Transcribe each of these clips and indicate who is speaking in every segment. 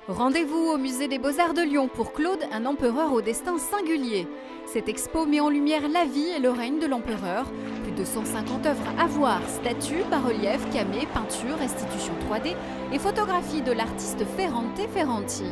Speaker 1: Rendez-vous au musée des Beaux-Arts de Lyon pour Claude, un empereur au destin singulier. Cette expo met en lumière la vie et le règne de l'empereur. Plus de 150 œuvres à voir, statues, bas-reliefs, camées, peintures, restitutions 3D et photographies de l'artiste Ferrante Ferranti.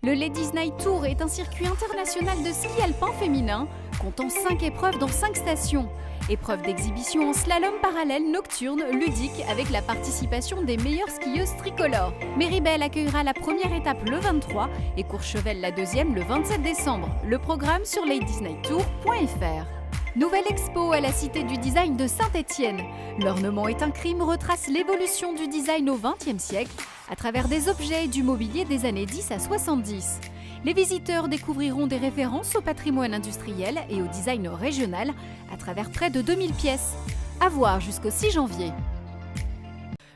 Speaker 1: Le Ladies Night Tour est un circuit international de ski alpin féminin, comptant 5 épreuves dans 5 stations. Épreuves d'exhibition en slalom parallèle, nocturne, ludique, avec la participation des meilleures skieuses tricolores. Méribel accueillera la première étape le 23 et Courchevel la deuxième le 27 décembre. Le programme sur ladiesnighttour.fr. Nouvelle expo à la Cité du Design de Saint-Étienne. L'ornement est un crime retrace l'évolution du design au XXe siècle à travers des objets et du mobilier des années 10 à 70. Les visiteurs découvriront des références au patrimoine industriel et au design régional à travers près de 2000 pièces. À voir jusqu'au 6 janvier.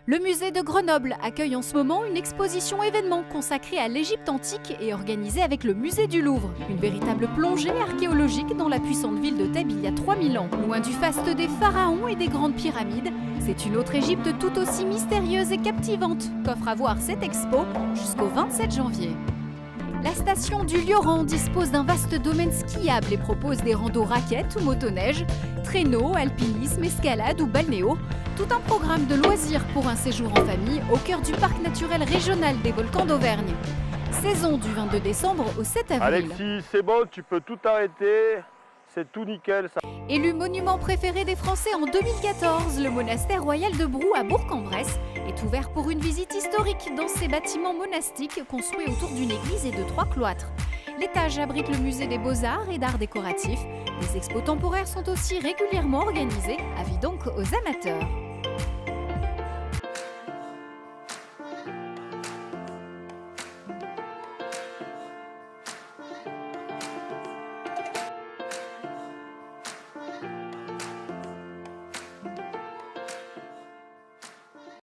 Speaker 1: Le musée de Grenoble accueille en ce moment une exposition événement consacrée à l'Égypte antique et organisée avec le musée du Louvre. Une véritable plongée archéologique dans la puissante ville de Thèbes il y a 3000 ans. Loin du faste des pharaons et des grandes pyramides, c'est une autre Égypte tout aussi mystérieuse et captivante qu'offre à voir cette expo jusqu'au 27 janvier. La station du Lioran dispose d'un vaste domaine skiable et propose des randos raquettes ou motoneige, traîneau, alpinisme, escalade ou balnéo. Tout un programme de loisirs pour un séjour en famille au cœur du parc naturel régional des volcans d'Auvergne. Saison du 22 décembre au 7 avril.
Speaker 2: Alexis, c'est bon, tu peux tout arrêter. C'est tout nickel ça.
Speaker 1: Élu monument préféré des Français en 2014, le monastère royal de Brou à Bourg-en-Bresse est ouvert pour une visite historique dans ses bâtiments monastiques construits autour d'une église et de 3 cloîtres. L'étage abrite le musée des beaux-arts et d'art décoratif. Les expos temporaires sont aussi régulièrement organisées, avis donc aux amateurs.